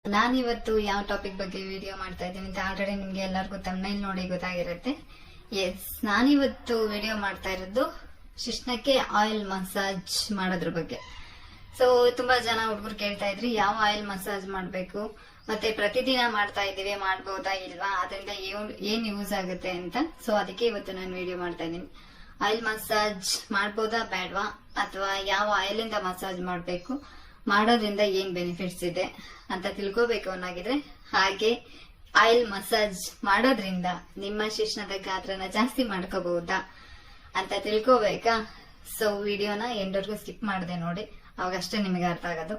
ನಾನಿವತ್ತು ಯಾವ ಟಾಪಿಕ್ ಬಗ್ಗೆ ವಿಡಿಯೋ ಮಾಡ್ತಾ ಇದ್ದೀನಿ ಅಂತ ಆಲ್ರೆಡಿ ನಿಮ್ಗೆ ಎಲ್ಲರಿಗೂ ತಮ್ಮನೇಲ್ ನೋಡಿ ಗೊತ್ತಾಗಿರುತ್ತೆ. ಎಸ್, ನಾನಿವತ್ತು ವಿಡಿಯೋ ಮಾಡ್ತಾ ಇರೋದು ಶಿಶ್ನಕ್ಕೆ ಆಯಿಲ್ ಮಸಾಜ್ ಮಾಡೋದ್ರ ಬಗ್ಗೆ. ಸೊ ತುಂಬಾ ಜನ ಹುಡುಗರು ಕೇಳ್ತಾ ಇದ್ರಿ ಯಾವ ಆಯಿಲ್ ಮಸಾಜ್ ಮಾಡ್ಬೇಕು, ಮತ್ತೆ ಪ್ರತಿದಿನ ಮಾಡ್ತಾ ಇದೀವಿ, ಮಾಡ್ಬೋದಾ ಇಲ್ವಾ, ಅದರಿಂದ ಏನ್ ಯೂಸ್ ಆಗುತ್ತೆ ಅಂತ. ಸೊ ಅದಕ್ಕೆ ಇವತ್ತು ನಾನು ವಿಡಿಯೋ ಮಾಡ್ತಾ ಇದ್ದೀನಿ. ಆಯಿಲ್ ಮಸಾಜ್ ಮಾಡ್ಬೋದಾ ಬೇಡವಾ, ಅಥವಾ ಯಾವ ಆಯಿಲ್ ಇಂದ ಮಸಾಜ್ ಮಾಡ್ಬೇಕು, ಮಾಡೋದ್ರಿಂದ ಏನ್ ಬೆನಿಫಿಟ್ಸ್ ಇದೆ ಅಂತ ತಿಳ್ಕೋಬೇಕು ಅನ್ನೋಗಿದ್ರೆ, ಹಾಗೆ ಆಯಿಲ್ ಮಸಾಜ್ ಮಾಡೋದ್ರಿಂದ ನಿಮ್ಮ ಶಿಶ್ನದ ಗಾತ್ರನ ಜಾಸ್ತಿ ಮಾಡ್ಕೋಬಹುದಾ ಅಂತ ತಿಳ್ಕೋಬೇಕಾ. ಸೊ ವಿಡಿಯೋನ ಎಂಡವರೆಗೂ ಸ್ಕಿಪ್ ಮಾಡದೆ ನೋಡಿ, ಅವಾಗಷ್ಟೇ ನಿಮಗೆ ಅರ್ಥ ಆಗೋದು.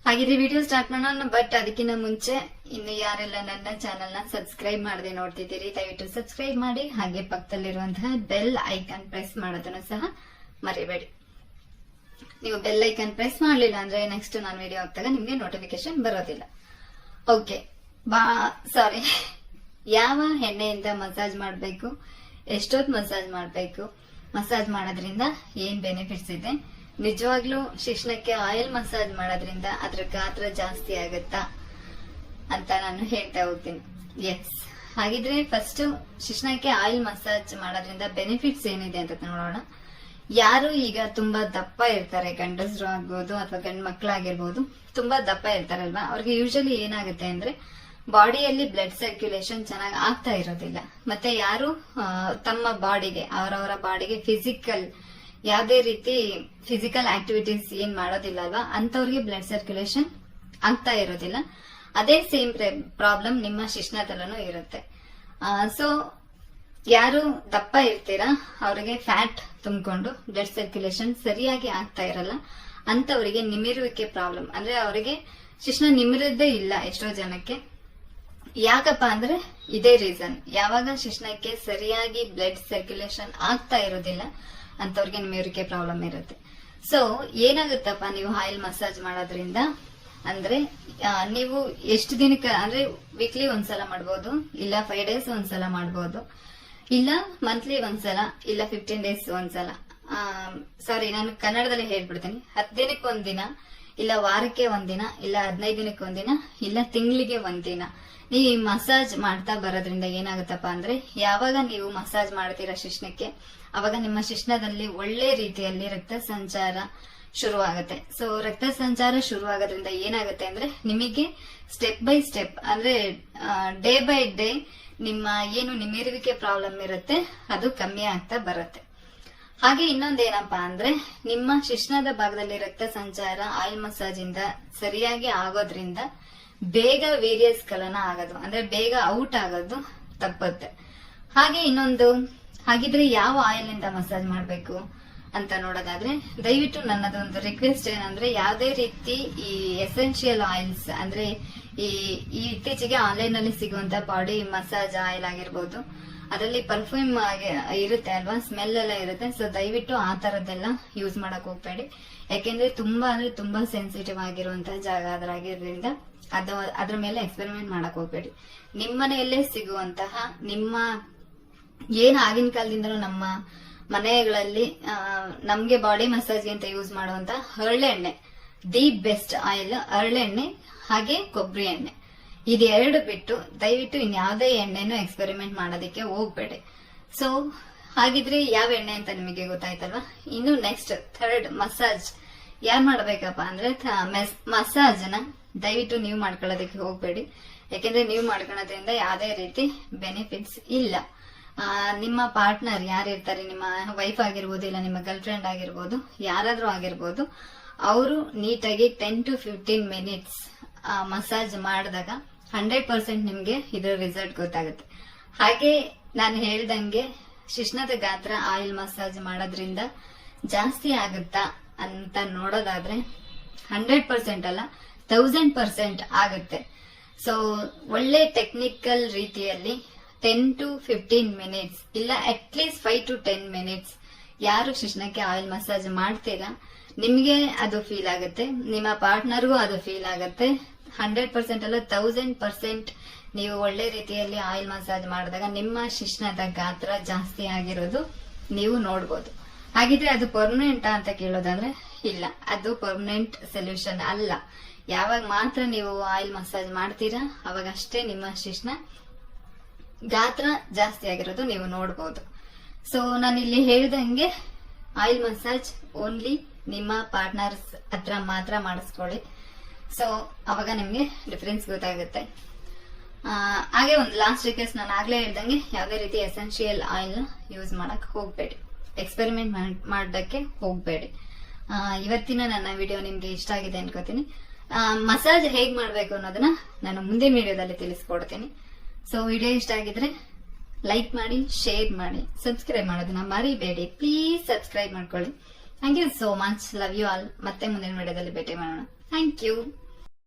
ಹಾಗಿದ್ರೆ ವಿಡಿಯೋ ಸ್ಟಾರ್ಟ್ ಮಾಡೋಣ. ಬಟ್ ಅದಕ್ಕಿಂತ ಮುಂಚೆ ಇನ್ನು ಯಾರೆಲ್ಲ ನನ್ನ ಚಾನೆಲ್ ನ ಸಬ್ಸ್ಕ್ರೈಬ್ ಮಾಡದೆ ನೋಡ್ತಿದ್ದೀರಿ, ದಯವಿಟ್ಟು ಸಬ್ಸ್ಕ್ರೈಬ್ ಮಾಡಿ. ಹಾಗೆ ಪಕ್ಕದಲ್ಲಿರುವಂತಹ ಬೆಲ್ ಐಕಾನ್ ಪ್ರೆಸ್ ಮಾಡೋದನ್ನು ಸಹ ಮರಿಬೇಡಿ. ನೀವು ಬೆಲ್ ಐಕಾನ್ ಪ್ರೆಸ್ ಮಾಡಲಿಲ್ಲ ಅಂದ್ರೆ ನೆಕ್ಸ್ಟ್ ನಾನು ವಿಡಿಯೋ ಹಾಕ್ದಾಗ ನಿಮ್ಗೆ ನೋಟಿಫಿಕೇಶನ್ ಬರೋದಿಲ್ಲ. ಓಕೆ, ಸಾರಿ. ಯಾವ ಎಣ್ಣೆಯಿಂದ ಮಸಾಜ್ ಮಾಡಬೇಕು, ಎಷ್ಟೊತ್ತು ಮಸಾಜ್ ಮಾಡಬೇಕು, ಮಸಾಜ್ ಮಾಡೋದ್ರಿಂದ ಏನ್ ಬೆನಿಫಿಟ್ಸ್ ಇದೆ, ನಿಜವಾಗ್ಲೂ ಶಿಶ್ನಕ್ಕೆ ಆಯಿಲ್ ಮಸಾಜ್ ಮಾಡೋದ್ರಿಂದ ಅದ್ರ ಗಾತ್ರ ಜಾಸ್ತಿ ಆಗುತ್ತಾ ಅಂತ ನಾನು ಹೇಳ್ತಾ ಹೋಗ್ತೀನಿ. ಎಸ್, ಹಾಗಿದ್ರೆ ಫಸ್ಟ್ ಶಿಶ್ನಕ್ಕೆ ಆಯಿಲ್ ಮಸಾಜ್ ಮಾಡೋದ್ರಿಂದ ಬೆನಿಫಿಟ್ಸ್ ಏನಿದೆ ಅಂತ ನೋಡೋಣ. ಯಾರು ಈಗ ತುಂಬಾ ದಪ್ಪ ಇರ್ತಾರೆ, ಗಂಡಸರು ಆಗ್ಬೋದು ಅಥವಾ ಗಂಡ್ ಮಕ್ಕಳಾಗಿರ್ಬೋದು, ತುಂಬಾ ದಪ್ಪ ಇರ್ತಾರಲ್ವಾ, ಅವ್ರಿಗೆ ಯೂಶಲಿ ಏನಾಗುತ್ತೆ ಅಂದ್ರೆ ಬಾಡಿಯಲ್ಲಿ ಬ್ಲಡ್ ಸರ್ಕ್ಯುಲೇಷನ್ ಚೆನ್ನಾಗಿ ಆಗ್ತಾ ಇರೋದಿಲ್ಲ. ಮತ್ತೆ ಯಾರು ತಮ್ಮ ಬಾಡಿಗೆ, ಅವರವರ ಬಾಡಿಗೆ ಯಾವುದೇ ರೀತಿ ಫಿಸಿಕಲ್ ಆಕ್ಟಿವಿಟೀಸ್ ಏನ್ ಮಾಡೋದಿಲ್ಲ ಅಲ್ವಾ, ಅಂತವ್ರಿಗೆ ಬ್ಲಡ್ ಸರ್ಕ್ಯುಲೇಷನ್ ಆಗ್ತಾ ಇರೋದಿಲ್ಲ. ಅದೇ ಸೇಮ್ ಪ್ರಾಬ್ಲಮ್ ನಿಮ್ಮ ಶಿಶ್ನದಲ್ಲೂ ಇರುತ್ತೆ. ಸೊ ಯಾರು ದಪ್ಪ ಇರ್ತೀರಾ ಅವರಿಗೆ ಫ್ಯಾಟ್ ತುಂಬಿಕೊಂಡು ಬ್ಲಡ್ ಸರ್ಕ್ಯುಲೇಷನ್ ಸರಿಯಾಗಿ ಆಗ್ತಾ ಇರಲ್ಲ. ಅಂತವರಿಗೆ ನಿಮಿರುವಿಕೆ ಪ್ರಾಬ್ಲಮ್, ಅಂದ್ರೆ ಅವರಿಗೆ ಶಿಶ್ನ ನಿಮಿರದ್ದೇ ಇಲ್ಲ ಎಷ್ಟೋ ಜನಕ್ಕೆ. ಯಾಕಪ್ಪ ಅಂದ್ರೆ ಇದೇ ರೀಸನ್. ಯಾವಾಗ ಶಿಶ್ನಕ್ಕೆ ಸರಿಯಾಗಿ ಬ್ಲಡ್ ಸರ್ಕ್ಯುಲೇಷನ್ ಆಗ್ತಾ ಇರೋದಿಲ್ಲ ಅಂತವ್ರಿಗೆ ನಿಮಿರುವಿಕೆ ಪ್ರಾಬ್ಲಮ್ ಇರುತ್ತೆ. ಸೊ ಏನಾಗುತ್ತಪ್ಪ ನೀವು ಆಯಿಲ್ ಮಸಾಜ್ ಮಾಡೋದ್ರಿಂದ ಅಂದ್ರೆ ನೀವು ಎಷ್ಟು ದಿನಕ್ಕೆ ಅಂದ್ರೆ ವೀಕ್ಲಿ ಒಂದ್ಸಲ ಮಾಡ್ಬೋದು, ಇಲ್ಲ 5 days ಒಂದ್ಸಲ ಮಾಡ್ಬೋದು, ಇಲ್ಲ ಮಂತ್ಲಿ ಒಂದ್ಸಲ, ಇಲ್ಲ 15 days ಒಂದ್ಸಲ. ಸಾರಿ, ನಾನು ಕನ್ನಡದಲ್ಲಿ ಹೇಳ್ಬಿಡ್ತೀನಿ. 10 ದಿನಕ್ಕೆ ಒಂದಿನ, ಇಲ್ಲ ವಾರಕ್ಕೆ ಒಂದಿನ, ಇಲ್ಲ 15 ದಿನಕ್ಕೆ ಒಂದಿನ, ಇಲ್ಲ ತಿಂಗಳಿಗೆ ಒಂದಿನ ನೀವು ಮಸಾಜ್ ಮಾಡ್ತಾ ಬರೋದ್ರಿಂದ ಏನಾಗುತ್ತಪ್ಪ ಅಂದ್ರೆ, ಯಾವಾಗ ನೀವು ಮಸಾಜ್ ಮಾಡ್ತೀರಾ ಶಿಶ್ನಕ್ಕೆ, ಅವಾಗ ನಿಮ್ಮ ಶಿಶ್ನದಲ್ಲಿ ಒಳ್ಳೆ ರೀತಿಯಲ್ಲಿ ರಕ್ತ ಸಂಚಾರ ಶುರುವಾಗುತ್ತೆ. ಸೊ ರಕ್ತ ಸಂಚಾರ ಶುರುವಾಗೋದ್ರಿಂದ ಏನಾಗುತ್ತೆ ಅಂದ್ರೆ ನಿಮಗೆ ಸ್ಟೆಪ್ ಬೈ ಸ್ಟೆಪ್, ಅಂದ್ರೆ ಡೇ ಬೈ ಡೇ ನಿಮ್ಮ ಏನು ನಿಮಿರುವಿಕೆ ಪ್ರಾಬ್ಲಮ್ ಇರುತ್ತೆ ಅದು ಕಮ್ಮಿ ಆಗ್ತಾ ಬರುತ್ತೆ. ಹಾಗೆ ಇನ್ನೊಂದೇನಪ್ಪಾ ಅಂದ್ರೆ, ನಿಮ್ಮ ಶಿಶ್ನದ ಭಾಗದಲ್ಲಿ ರಕ್ತ ಸಂಚಾರ ಆಯಿಲ್ ಮಸಾಜ್ ಇಂದ ಸರಿಯಾಗಿ ಆಗೋದ್ರಿಂದ ಬೇಗ ವೀರ್ಯಸ್ಖಲನ ಆಗೋದು, ಅಂದ್ರೆ ಬೇಗ ಔಟ್ ಆಗೋದು ತಪ್ಪುತ್ತೆ. ಹಾಗೆ ಇನ್ನೊಂದು, ಹಾಗಿದ್ರೆ ಯಾವ ಆಯಿಲ್ ಇಂದ ಮಸಾಜ್ ಮಾಡ್ಬೇಕು ಅಂತ ನೋಡೋದಾದ್ರೆ, ದಯವಿಟ್ಟು ನನ್ನದೊಂದು ರಿಕ್ವೆಸ್ಟ್ ಏನಂದ್ರೆ, ಯಾವುದೇ ರೀತಿ ಈ ಎಸೆನ್ಷಿಯಲ್ ಆಯಿಲ್ಸ್ ಅಂದ್ರೆ ಈ ಇತ್ತೀಚೆಗೆ ಆನ್ಲೈನ್ ನಲ್ಲಿ ಸಿಗುವಂತ ಬಾಡಿ ಮಸಾಜ್ ಆಯಿಲ್ ಆಗಿರ್ಬೋದು, ಅದರಲ್ಲಿ ಪರ್ಫ್ಯೂಮ್ ಇರುತ್ತೆ ಅಲ್ವಾ, ಸ್ಮೆಲ್ ಎಲ್ಲ ಇರುತ್ತೆ. ಸೊ ದಯವಿಟ್ಟು ಆ ತರದ್ದೆಲ್ಲ ಯೂಸ್ ಮಾಡಕ್ ಹೋಗ್ಬೇಡಿ. ಯಾಕೆಂದ್ರೆ ತುಂಬಾ ಸೆನ್ಸಿಟಿವ್ ಆಗಿರುವಂತಹ ಜಾಗ ಅದರಾಗಿರೋದ್ರಿಂದ ಅದ್ರ ಮೇಲೆ ಎಕ್ಸ್ಪೆರಿಮೆಂಟ್ ಮಾಡಕ್ ಹೋಗ್ಬೇಡಿ. ನಿಮ್ಮನೆಯಲ್ಲೇ ಸಿಗುವಂತಹ, ನಿಮ್ಮ ಏನ್ ಆಗಿನ ಕಾಲದಿಂದಲೂ ನಮ್ಮ ಮನೆಗಳಲ್ಲಿ ನಮ್ಗೆ ಬಾಡಿ ಮಸಾಜ್ಗೆ ಅಂತ ಯೂಸ್ ಮಾಡುವಂತ ಹರಳೆಣ್ಣೆ, ದಿ ಬೆಸ್ಟ್ ಆಯಿಲ್ ಹರಳೆಣ್ಣೆ, ಹಾಗೆ ಕೊಬ್ಬರಿ ಎಣ್ಣೆ, ಇದೆರಡು ಬಿಟ್ಟು ದಯವಿಟ್ಟು ಇನ್ಯಾವುದೇ ಎಣ್ಣೆನೂ ಎಕ್ಸ್ಪೆರಿಮೆಂಟ್ ಮಾಡೋದಕ್ಕೆ ಹೋಗ್ಬೇಡಿ. ಸೊ ಹಾಗಿದ್ರೆ ಯಾವ ಎಣ್ಣೆ ಅಂತ ನಿಮಗೆ ಗೊತ್ತಾಯ್ತಲ್ವಾ. ಇನ್ನು ನೆಕ್ಸ್ಟ್ ಥರ್ಡ್, ಮಸಾಜ್ ಯಾರು ಮಾಡ್ಬೇಕಪ್ಪ ಅಂದ್ರೆ, ಮಸಾಜ್ ನ ದಯವಿಟ್ಟು ನೀವು ಮಾಡ್ಕೊಳ್ಳೋದಕ್ಕೆ ಹೋಗ್ಬೇಡಿ. ಯಾಕೆಂದ್ರೆ ನೀವು ಮಾಡ್ಕೊಳ್ಳೋದ್ರಿಂದ ಯಾವುದೇ ರೀತಿ ಬೆನಿಫಿಟ್ಸ್ ಇಲ್ಲ. ನಿಮ್ಮ ಪಾರ್ಟ್ನರ್ ಯಾರಿರ್ತಾರೆ, ನಿಮ್ಮ ವೈಫ್ ಆಗಿರ್ಬೋದು, ಇಲ್ಲ ನಿಮ್ಮ ಗರ್ಲ್ ಫ್ರೆಂಡ್ ಆಗಿರ್ಬೋದು, ಯಾರಾದ್ರೂ ಆಗಿರ್ಬೋದು, ಅವರು ನೀಟಾಗಿ 10 to 15 minutes ಮಸಾಜ್ ಮಾಡಿದಾಗ 100% ನಿಮ್ಗೆ ಇದರ ರಿಸಲ್ಟ್ ಗೊತ್ತಾಗುತ್ತೆ. ಹಾಗೆ ನಾನು ಹೇಳ್ದಂಗೆ ಶಿಶ್ನದ ಗಾತ್ರ ಆಯಿಲ್ ಮಸಾಜ್ ಮಾಡೋದ್ರಿಂದ ಜಾಸ್ತಿ ಆಗುತ್ತಾ ಅಂತ ನೋಡೋದಾದ್ರೆ 100% ಅಲ್ಲ, 1000% ಆಗುತ್ತೆ. ಸೊ ಒಳ್ಳೆ ಟೆಕ್ನಿಕಲ್ ರೀತಿಯಲ್ಲಿ 10 to 15 minutes, ಇಲ್ಲ ಅಟ್ಲೀಸ್ಟ್ 5 to 10 minutes ಯಾರು ಶಿಶ್ನಕ್ಕೆ ಆಯಿಲ್ ಮಸಾಜ್ ಮಾಡ್ತೀರಾ ನಿಮ್ಗೆ ಅದು ಫೀಲ್ ಆಗುತ್ತೆ, ನಿಮ್ಮ ಪಾರ್ಟ್ನರ್ಗೂ ಅದು ಫೀಲ್ ಆಗುತ್ತೆ. 100% ಅಲ್ಲ, 1000% ನೀವು ಒಳ್ಳೆ ರೀತಿಯಲ್ಲಿ ಆಯಿಲ್ ಮಸಾಜ್ ಮಾಡಿದಾಗ ನಿಮ್ಮ ಶಿಶ್ನದ ಗಾತ್ರ ಜಾಸ್ತಿ ಆಗಿರೋದು ನೀವು ನೋಡ್ಬೋದು. ಹಾಗಿದ್ರೆ ಅದು ಪರ್ಮನೆಂಟ್ ಅಂತ ಕೇಳೋದಾದ್ರೆ ಇಲ್ಲ, ಅದು ಪರ್ಮನೆಂಟ್ ಸೊಲ್ಯೂಷನ್ ಅಲ್ಲ. ಯಾವಾಗ ಮಾತ್ರ ನೀವು ಆಯಿಲ್ ಮಸಾಜ್ ಮಾಡ್ತೀರಾ ಅವಾಗ ಅಷ್ಟೇ ನಿಮ್ಮ ಶಿಶ್ನ ಗಾತ್ರ ಜಾಸ್ತಿ ಆಗಿರೋದು ನೀವು ನೋಡಬಹುದು. ಸೊ ನಾನು ಇಲ್ಲಿ ಹೇಳ್ದಂಗೆ ಆಯಿಲ್ ಮಸಾಜ್ ಓನ್ಲಿ ನಿಮ್ಮ ಪಾರ್ಟ್ನರ್ಸ್ ಹತ್ರ ಮಾತ್ರ ಮಾಡಿಸ್ಕೊಳ್ಳಿ. ಸೊ ಅವಾಗ ನಿಮ್ಗೆ ಡಿಫ್ರೆನ್ಸ್ ಗೊತ್ತಾಗುತ್ತೆ. ಹಾಗೆ ಒಂದು ಲಾಸ್ಟ್ ರಿಕ್ವೆಸ್ಟ್, ನಾನು ಆಗ್ಲೇ ಹೇಳ್ದಂಗೆ ಯಾವುದೇ ರೀತಿ ಎಸೆನ್ಷಿಯಲ್ ಆಯಿಲ್ ಯೂಸ್ ಮಾಡಕ್ ಹೋಗ್ಬೇಡಿ, ಎಕ್ಸ್ಪೆರಿಮೆಂಟ್ ಮಾಡೋಕ್ಕೆ ಹೋಗ್ಬೇಡಿ. ಇವತ್ತಿನ ನನ್ನ ವಿಡಿಯೋ ನಿಮ್ಗೆ ಇಷ್ಟ ಆಗಿದೆ ಅನ್ಕೋತೀನಿ. ಮಸಾಜ್ ಹೇಗ್ ಮಾಡ್ಬೇಕು ಅನ್ನೋದನ್ನ ನಾನು ಮುಂದಿನ ವಿಡಿಯೋದಲ್ಲಿ ತಿಳಿಸ್ಕೊಡ್ತೀನಿ. ಸೊ ವಿಡಿಯೋ ಇಷ್ಟ ಆಗಿದ್ರೆ ಲೈಕ್ ಮಾಡಿ, ಶೇರ್ ಮಾಡಿ, ಸಬ್ಸ್ಕ್ರೈಬ್ ಮಾಡೋದನ್ನ ಮರಿಬೇಡಿ. ಪ್ಲೀಸ್ ಸಬ್ಸ್ಕ್ರೈಬ್ ಮಾಡ್ಕೊಳ್ಳಿ. Thank you so much. Love you all. ಮತ್ತೆ ಮುಂದಿನ ವಿಡಿಯೋದಲ್ಲಿ ಭೇಟಿ ಮಾಡೋಣ. Thank you.